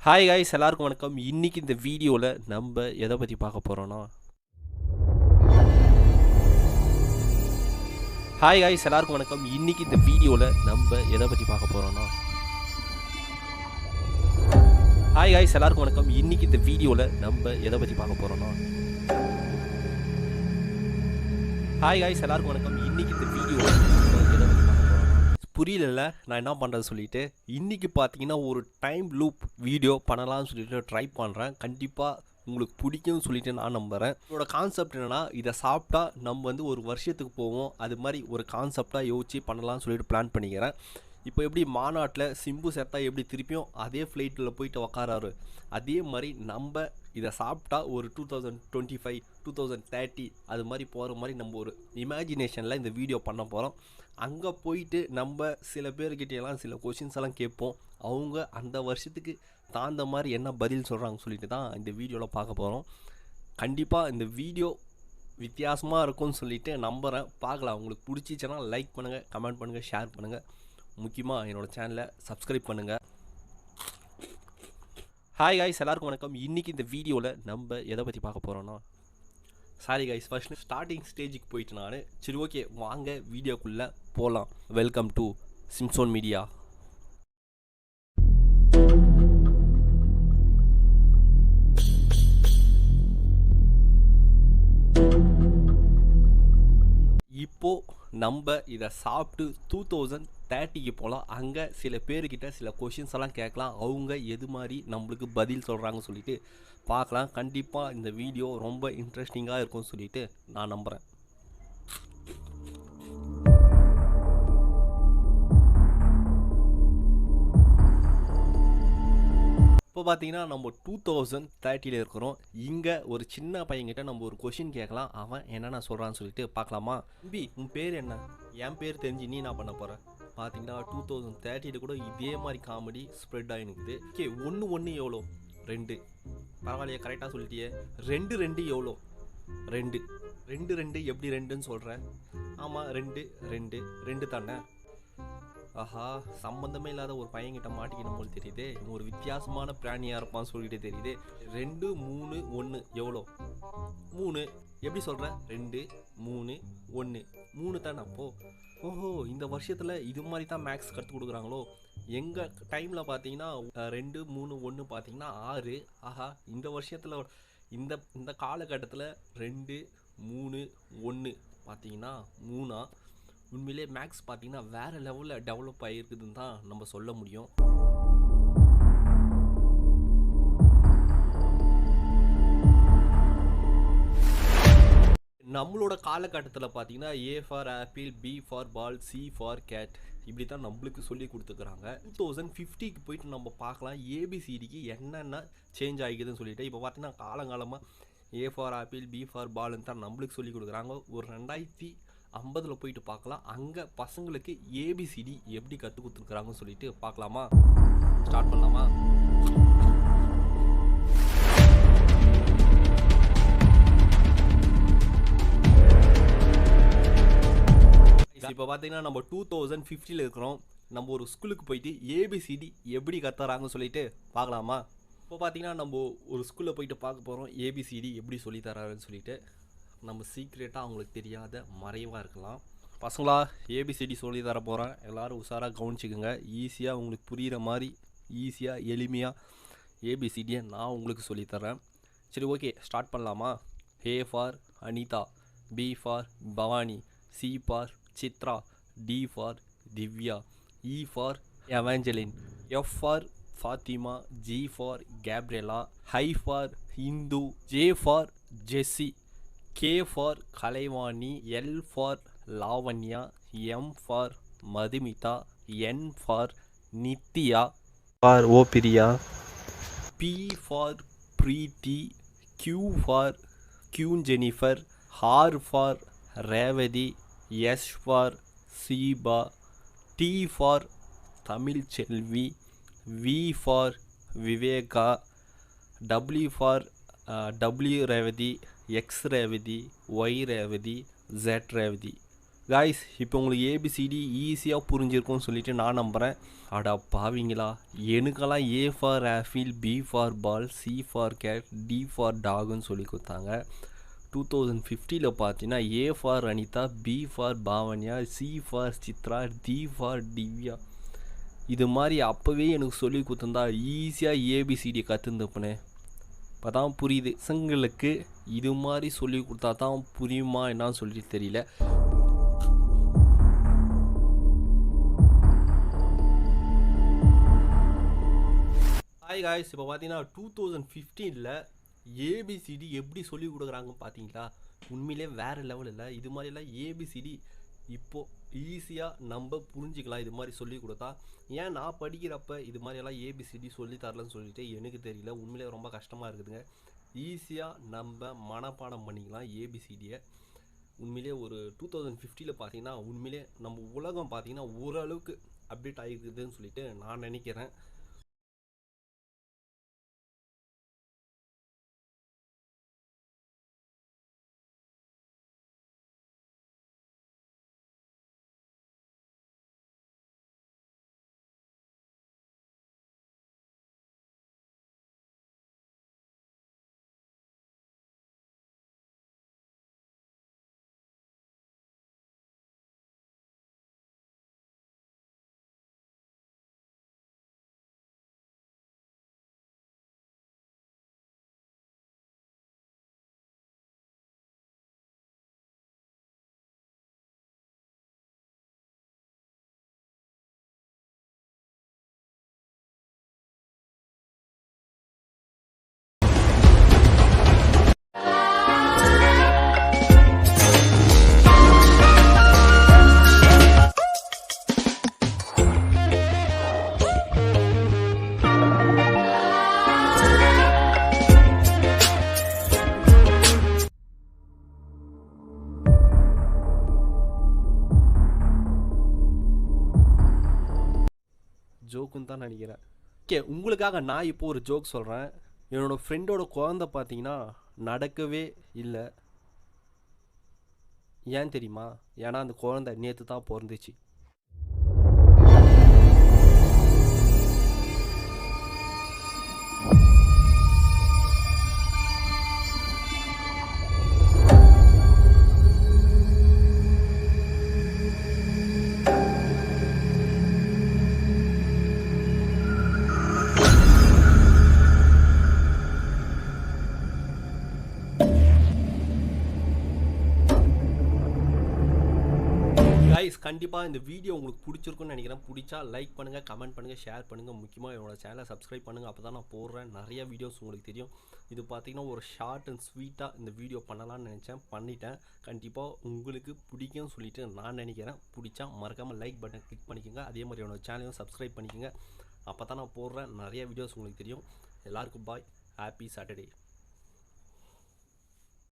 Hi guys, எல்லாருக்கும் வணக்கம். இன்னைக்கு இந்த வீடியோவில் நம்ம எதை பற்றி பார்க்க போகிறோன்னா ஹாய் காய்ஸ் எல்லாருக்கும் வணக்கம். இன்னைக்கு இந்த வீடியோவில் நம்ம எதை பற்றி பார்க்க போகிறோன்னா ஹாய் காய்ஸ் எல்லாருக்கும் வணக்கம். இன்னைக்கு இந்த வீடியோவில் நம்ம எதை பற்றி பார்க்க போகிறோன்னா ஹாய் காய்ஸ் எல்லாருக்கும் வணக்கம். இன்னைக்கு இந்த வீடியோவில் நம்ம எதை பற்றி பார்க்க போகிறோன்னா புரியல நான் என்ன பண்ணுறது சொல்லிட்டு இன்றைக்கி பார்த்தீங்கன்னா ஒரு டைம் லூப் வீடியோ பண்ணலாம்னு சொல்லிட்டு ட்ரை பண்ணுறேன். கண்டிப்பாக உங்களுக்கு பிடிக்கும்னு சொல்லிட்டு நான் நம்புகிறேன். என்னோட கான்செப்ட் என்னென்னா, இதை சாப்பிட்டா நம்ம ஒரு வருஷத்துக்கு போவோம். அது மாதிரி ஒரு கான்செப்டாக யோசிச்சு பண்ணலாம்னு சொல்லிட்டு பிளான் பண்ணிக்கிறேன். இப்போ எப்படி மாநாட்டில் சிம்பு செத்தா எப்படி திருப்பியும் அதே ஃப்ளைட்டில் போயிட்டு உக்காராரு, அதே மாதிரி நம்ம இதை சாப்பிட்டா ஒரு 2025 2030 அது மாதிரி போகிற மாதிரி நம்ம ஒரு இமேஜினேஷனில் இந்த வீடியோ பண்ண போகிறோம். அங்கே போயிட்டு நம்ம சில பேர்கிட்டலாம் சில கொஷின்ஸ் எல்லாம் கேட்போம். அவங்க அந்த வருஷத்துக்கு தாழ்ந்த மாதிரி என்ன பதில் சொல்கிறாங்க சொல்லிட்டு தான் இந்த வீடியோவில் பார்க்க போகிறோம். கண்டிப்பாக இந்த வீடியோ வித்தியாசமாக இருக்கும்னு சொல்லிட்டு நம்புகிறேன். பார்க்கலாம். உங்களுக்கு பிடிச்சிச்சுன்னா லைக் பண்ணுங்கள், கமெண்ட் பண்ணுங்கள், ஷேர் பண்ணுங்கள். முக்கியமாக என்னோடய சேனலை சப்ஸ்கிரைப் பண்ணுங்கள். ஹாய் காய்ஸ் எல்லாருக்கும் வணக்கம். இன்றைக்கி இந்த வீடியோவில் நம்ம எதை பற்றி பார்க்க போகிறோன்னா சாரி காய்ஸ், ஃபர்ஸ்ட் ஸ்டார்டிங் ஸ்டேஜுக்கு போயிட்டு நான் சரி ஓகே வாங்க வீடியோக்குள்ளே போகலாம். Welcome to Samson media. இப்போது நம்ம இதை சாப்பிட்டு 2030க்கு போகலாம். அங்கே சில பேர்கிட்ட சில கொஷின்ஸ் எல்லாம் கேட்கலாம். அவங்க எது மாதிரி நம்மளுக்கு பதில் சொல்கிறாங்கன்னு சொல்லிட்டு பார்க்கலாம். கண்டிப்பாக இந்த வீடியோ ரொம்ப இன்ட்ரெஸ்டிங்காக இருக்கும்னு சொல்லிட்டு நான் நம்புகிறேன். இப்போ பார்த்தீங்கன்னா நம்ம 2030 இருக்கிறோம். இங்கே ஒரு சின்ன பையன்கிட்ட நம்ம ஒரு கொஷின் கேட்கலாம். அவன் என்னென்ன சொல்கிறான்னு சொல்லிட்டு பார்க்கலாமா? தம்பி உன் பேர் என்ன? என் பேர் தெரிஞ்சு நீ என்ன பண்ண போகிற? பார்த்தீங்கன்னா 2030 கூட இதே மாதிரி காமெடி ஸ்ப்ரெட் ஆகினுக்குது. ஓகே, 1 எவ்வளோ? 2. பரவாயில்லையே, கரெக்டாக சொல்லிட்டியே. 2 எவ்வளோ? 2 எப்படி 2ன்னு சொல்கிறேன்? ஆமாம், 2 தானே. ஆஹா, சம்மந்தமே இல்லாத ஒரு பையன்கிட்ட மாட்டிக்கணும் போல் தெரியுது. ஒரு வித்தியாசமான பிராணியாக இருப்பான்னு சொல்லிட்டு தெரியுது. 2 3 1 எவ்வளோ? 3 எப்படி சொல்கிற? 2 3 1 3 தானே. அப்போது ஓஹோ, இந்த வருஷத்தில் இது மாதிரி தான் மேக்ஸ் கற்றுக் கொடுக்குறாங்களோ. எங்கள் டைமில் பார்த்தீங்கன்னா 2 3 1 பார்த்தீங்கன்னா 6. ஆஹா, இந்த வருஷத்தில் இந்த காலகட்டத்தில் 2 3 1 பார்த்தீங்கன்னா 3. உண்மையிலே மேக்ஸ் பார்த்தீங்கன்னா வேறு லெவலில் டெவலப் ஆகிருக்குதுன்னு தான் நம்ம சொல்ல முடியும். நம்மளோட காலகட்டத்தில் பார்த்தீங்கன்னா A for apple, B for ball, C for cat இப்படி தான் நம்மளுக்கு சொல்லி கொடுத்துக்கிறாங்க. 2050க்கு போயிட்டு நம்ம பார்க்கலாம் ABCDக்கு என்னென்ன சேஞ்ச் ஆகிக்குதுன்னு சொல்லிட்டு. இப்போ பார்த்தீங்கன்னா காலங்காலமாக A for apple, B for பால்னு தான் நம்மளுக்கு சொல்லி கொடுக்குறாங்க. ஒரு 2050 போயிட்டு பார்க்கலாம் அங்கே பசங்களுக்கு ABCD எப்படி கற்றுக் கொடுத்துருக்குறாங்கன்னு சொல்லிட்டு பார்க்கலாமா? ஸ்டார்ட் பண்ணலாமா? இப்போ பார்த்தீங்கன்னா நம்ம 2050 இருக்கிறோம். நம்ம ஒரு ஸ்கூலுக்கு போயிட்டு ABCD எப்படி கற்றுறாங்கன்னு சொல்லிட்டு பார்க்கலாமா? இப்போ பார்த்தீங்கன்னா நம்ம ஒரு ஸ்கூலில் போயிட்டு பார்க்க போகிறோம் ABCD எப்படி சொல்லி தராருன்னு சொல்லிட்டு. நம்ம சீக்ரெட்டாக அவங்களுக்கு தெரியாத மறைவாக இருக்கலாம். பசங்களா, ABCD சொல்லி தர போகிறேன். எல்லோரும் உஷாராக கவனிச்சிக்கோங்க. ஈஸியாக உங்களுக்கு புரிகிற மாதிரி ஈஸியாக எளிமையாக ABCDயை நான் உங்களுக்கு சொல்லித்தரேன். சரி ஓகே, ஸ்டார்ட் பண்ணலாமா? A for Anitha, B for Bhavani, C for Chitra, D for Divya, E for Evangeline, F for Fathima, G for Gabriela, I for Indu, J for Jessy, K for Kalaivani, L for Lavanya, M for Madhumitha, N for Nithya for Ophiria, P for Preethi, Q for queen Jennifer, R for Revathi, S for Seeba, T for Tamil Selvi, V for Viveka, W for W Revathi, X Revathi, Y Revathi, Z Revathi. Guys இப்போ உங்களுக்கு ABCD ஈஸியாக புரிஞ்சிருக்கும்னு சொல்லிட்டு நான் நம்புகிறேன். அடா பாவிங்களா, எனக்கெல்லாம் A for apple, B for ball, C for cat, D for டாகுன்னு சொல்லி கொடுத்தாங்க. 2050 பார்த்தீங்கன்னா A for Anitha, B for Bhavanya, C for Chitra, D for Divya. இது மாதிரி அப்போவே எனக்கு சொல்லி கொடுத்துருந்தா ஈஸியாக ஏபிசிடி கற்றுந்துப்பனே. இப்போ தான் புரியுது. பசங்களுக்கு இது மாதிரி சொல்லி கொடுத்தா தான் புரியுமா என்னான்னு சொல்லிட்டு தெரியல. ஹாய் காய்ஸ், இப்போ பார்த்தீங்கன்னா 2015 ஏபிசிடி எப்படி சொல்லி கொடுக்குறாங்கன்னு பார்த்தீங்களா? உண்மையிலே வேறு லெவல் இல்லை. இது மாதிரிலாம் ஏபிசிடி இப்போது ஈஸியாக நம்ம புரிஞ்சிக்கலாம் இது மாதிரி சொல்லி கொடுத்தா. ஏன் நான் படிக்கிறப்ப இது மாதிரியெல்லாம் ஏபிசிடி சொல்லி தரலன்னு சொல்லிட்டு எனக்கு தெரியல. உண்மையிலே ரொம்ப கஷ்டமாக இருக்குதுங்க. ஈஸியாக நம்ம மனப்பாடம் பண்ணிக்கலாம் ஏபிசிடியை. உண்மையிலே ஒரு 2050 பார்த்தீங்கன்னா உண்மையிலே நம்ம உலகம் பார்த்தீங்கன்னா ஓரளவுக்கு அப்டேட் ஆகிருக்குதுன்னு சொல்லிட்டு நான் நினைக்கிறேன். ஜோக்குன்னு தான் நினைக்கிறேன். ஓகே, உங்களுக்காக நான் இப்போ ஒரு ஜோக் சொல்கிறேன். என்னோடய ஃப்ரெண்டோட குழந்தை பார்த்தீங்கன்னா நடக்கவே இல்லை. ஏன் தெரியுமா? ஏன்னா அந்த குழந்தை நேற்று தான் பிறந்துச்சு. கைஸ், கண்டிப்பாக இந்த வீடியோ உங்களுக்கு பிடிச்சிருக்குன்னு நினைக்கிறேன். பிடிச்சா லைக் பண்ணுங்கள், கமெண்ட் பண்ணுங்கள், ஷேர் பண்ணுங்கள். முக்கியமாக என்னோட சேனலை சப்ஸ்கிரைப் பண்ணுங்கள். அப்போ தான் நான் போடுறேன் நிறைய வீடியோஸ் உங்களுக்கு தெரியும். இது பார்த்தீங்கன்னா ஒரு ஷார்ட் அண்ட் ஸ்வீட்டாக இந்த வீடியோ பண்ணலான்னு நினச்சேன், பண்ணிட்டேன். கண்டிப்பாக உங்களுக்கு பிடிக்கும்னு சொல்லிட்டு நான் நினைக்கிறேன். பிடிச்சா மறக்காமல் லைக் பட்டன் கிளிக் பண்ணிக்கோங்க. அதே மாதிரி என்னோட சேனலையும் சப்ஸ்கிரைப் பண்ணிக்கோங்க. அப்போ தான் நான் போடுறேன் நிறைய வீடியோஸ் உங்களுக்கு தெரியும். எல்லாருக்கும் பாய். Happy Saturday.